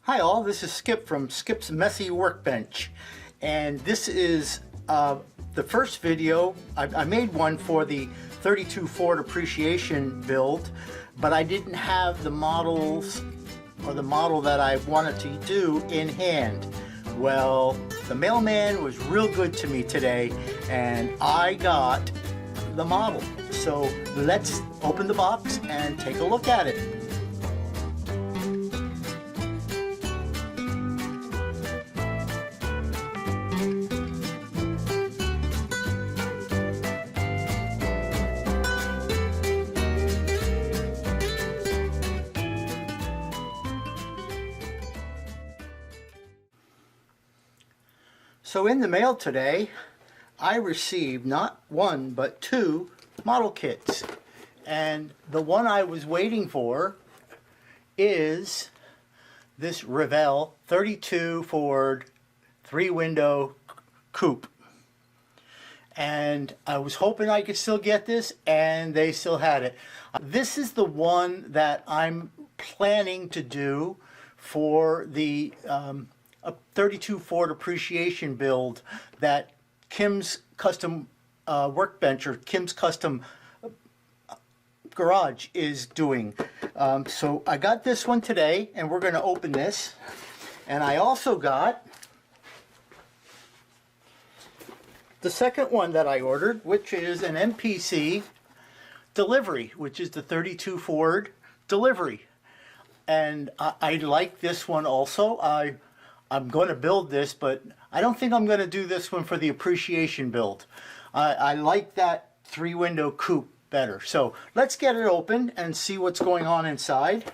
Hi all, this is Skip from Skip's Messy Workbench, and this is the first video. I made one for the 32 Ford appreciation build, but I didn't have the models or the model that I wanted to do in hand. Well, the mailman was real good to me today and I got the model. So let's open the box and take a look at it. So in the mail today, I received not one but two model kits. And the one I was waiting for is this Revell 32 Ford 3-window coupe. And I was hoping I could still get this, and they still had it. This is the one that I'm planning to do for the a 32 Ford appreciation build that Kim's Custom Workbench or Kim's Custom Garage is doing. So I got this one today and we're going to open this. And I also got the second one that I ordered, which is an MPC delivery, which is the 32 Ford delivery. And I like this one also. I'm going to build this, but I don't think I'm going to do this one for the appreciation build. I like that 3-window coupe better. So let's get it open and see what's going on inside.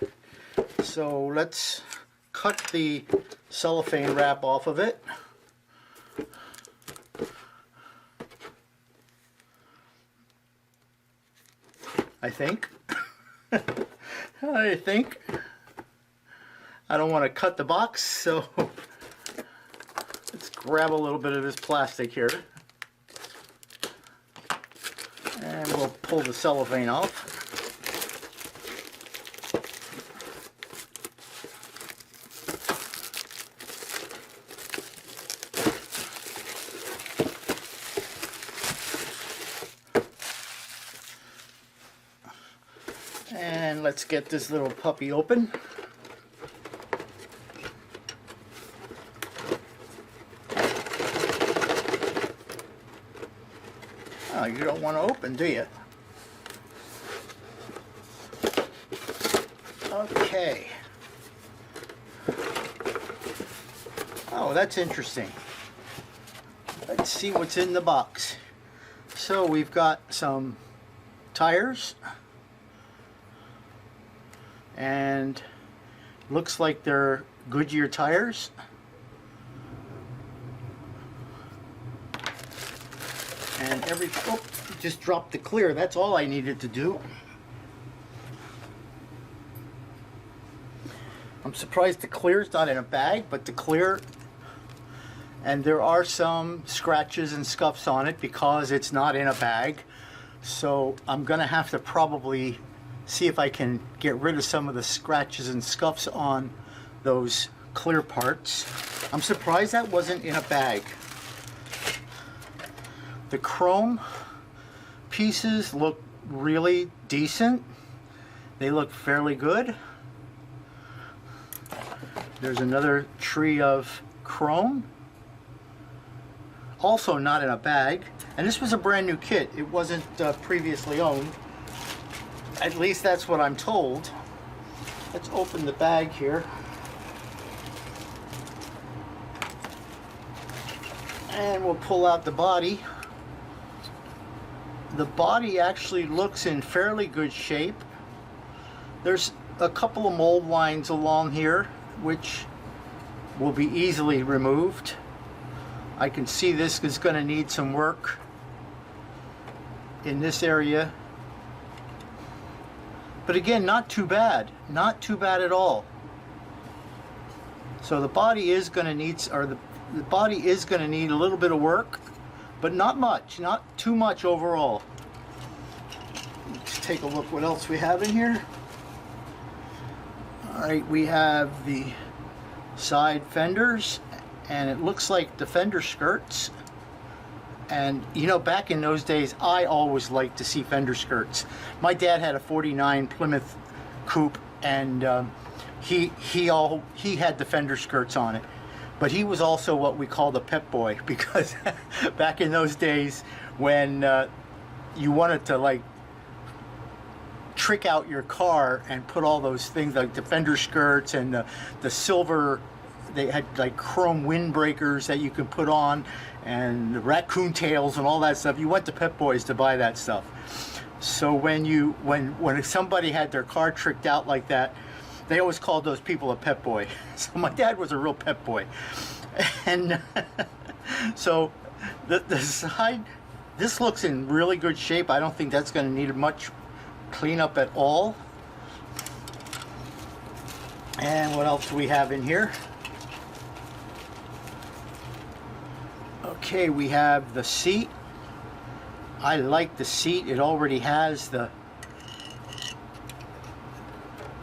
So let's cut the cellophane wrap off of it. I think. I don't want to cut the box, so let's grab a little bit of this plastic here. And we'll pull the cellophane off. And let's get this little puppy open. Oh, you don't want to open, do you? Okay. Oh, that's interesting. Let's see what's in the box. So we've got some tires. And looks like they're Goodyear tires. And just dropped the clear. That's all I needed to do. I'm surprised the clear's not in a bag, but the clear, and there are some scratches and scuffs on it because it's not in a bag. So I'm gonna have to probably see if I can get rid of some of the scratches and scuffs on those clear parts. I'm surprised that wasn't in a bag. The chrome pieces look really decent. They look fairly good. There's another tree of chrome. Also not in a bag. And this was a brand new kit. It wasn't previously owned. At least that's what I'm told. Let's open the bag here. And we'll pull out the body. The body actually looks in fairly good shape. There's a couple of mold lines along here which will be easily removed. I can see this is going to need some work in this area. But again, not too bad. Not too bad at all. So the body is going to need, the body is going to need a little bit of work, but not much, not too much overall. Let's take a look what else we have in here. All right, we have the side fenders, and it looks like the fender skirts. And you know, back in those days, I always liked to see fender skirts. My dad had a '49 Plymouth Coupe, and he had the fender skirts on it. But he was also what we called a pep boy, because back in those days when you wanted to like trick out your car and put all those things like the fender skirts and the silver, they had like chrome windbreakers that you could put on, and the raccoon tails and all that stuff. You went to Pep Boys to buy that stuff. So when somebody had their car tricked out like that, they always called those people a pep boy. So my dad was a real pep boy. And so the side, this looks in really good shape. I don't think that's going to need much cleanup at all. And what else do we have in here? Okay, we have the seat. I like the seat. It already has the...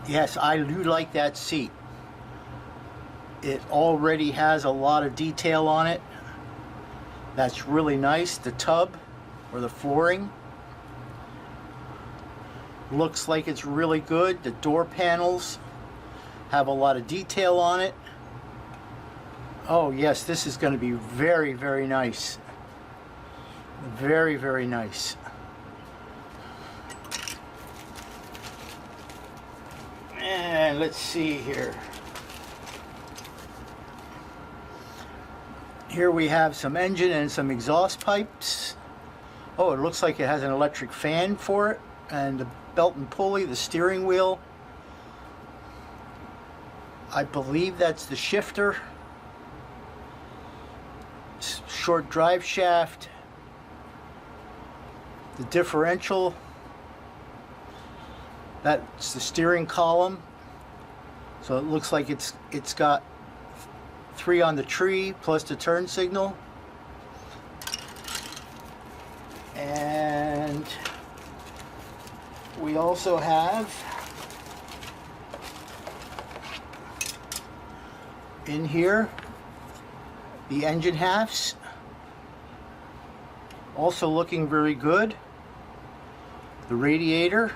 Yes, I do like that seat. It already has a lot of detail on it. That's really nice. The tub, or the flooring, looks like it's really good. The door panels have a lot of detail on it. Oh yes, this is going to be very, very nice. Very, very nice. And let's see here. Here we have some engine and some exhaust pipes. Oh, it looks like it has an electric fan for it, and the belt and pulley, the steering wheel. I believe that's the shifter. Short drive shaft. The differential, that's the steering column. So it looks like it's got 3 on the tree plus the turn signal. And we also have in here the engine halves, also looking very good. The radiator.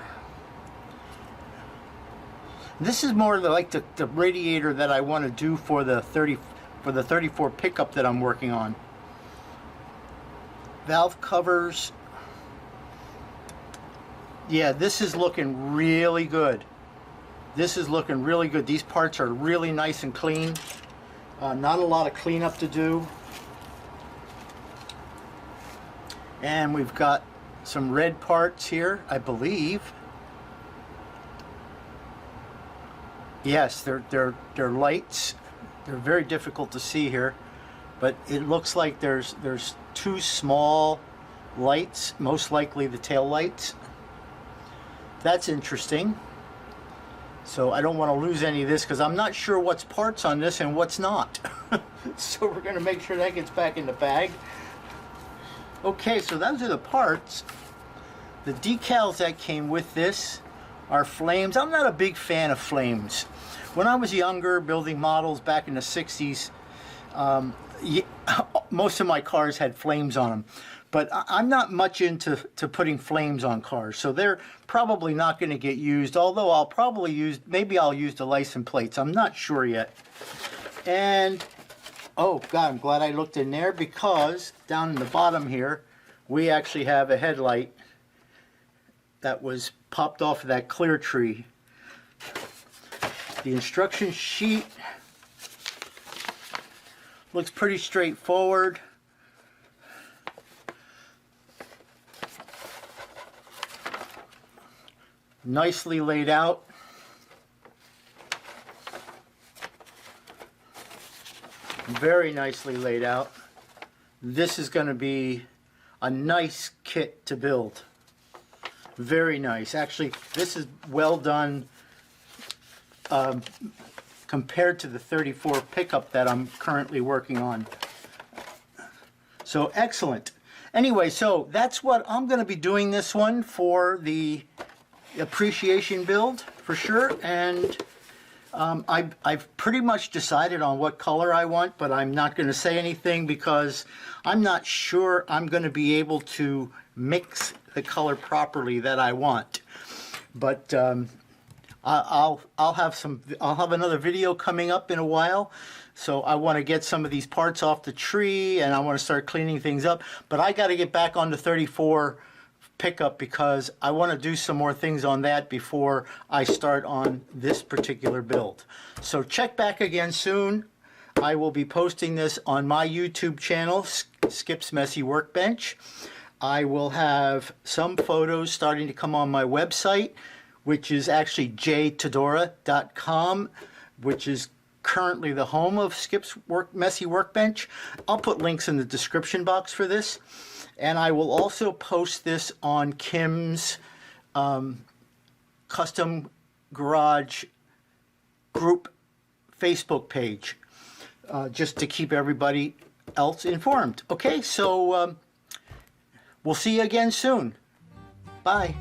This is more like the radiator that I want to do for the 34 pickup that I'm working on. Valve covers. Yeah, this is looking really good. This is looking really good. These parts are really nice and clean. Not a lot of cleanup to do. And we've got some red parts here, I believe. Yes, they're lights. They're very difficult to see here, but it looks like there's 2 small lights, most likely the tail lights. That's interesting. So I don't want to lose any of this because I'm not sure what's parts on this and what's not. So we're going to make sure that gets back in the bag. Okay, so those are the parts. The decals that came with this are flames. I'm not a big fan of flames. When I was younger, building models back in the 60s, most of my cars had flames on them. But I'm not much into putting flames on cars, so they're probably not going to get used, although I'll probably use, maybe I'll use the license plates. I'm not sure yet. And, oh God, I'm glad I looked in there, because down in the bottom here, we actually have a headlight that was popped off of that clear tree. The instruction sheet looks pretty straightforward. Nicely laid out. Very nicely laid out. This is going to be a nice kit to build. Very nice. Actually, this is well done compared to the 34 pickup that I'm currently working on. So excellent. Anyway, so that's what I'm going to be doing this one for the appreciation build for sure. And I've pretty much decided on what color I want, but I'm not going to say anything because I'm not sure I'm going to be able to mix the color properly that I want. But I'll have another video coming up in a while. So I want to get some of these parts off the tree and I want to start cleaning things up. But I got to get back on the 34 pickup because I want to do some more things on that before I start on this particular build. So check back again soon. I will be posting this on my YouTube channel, Skip's Messy Workbench. I will have some photos starting to come on my website, which is actually jtodora.com, which is currently the home of Skip's Messy Workbench. I'll put links in the description box for this. And I will also post this on Kim's Custom Garage group Facebook page, just to keep everybody else informed. Okay, so we'll see you again soon. Bye.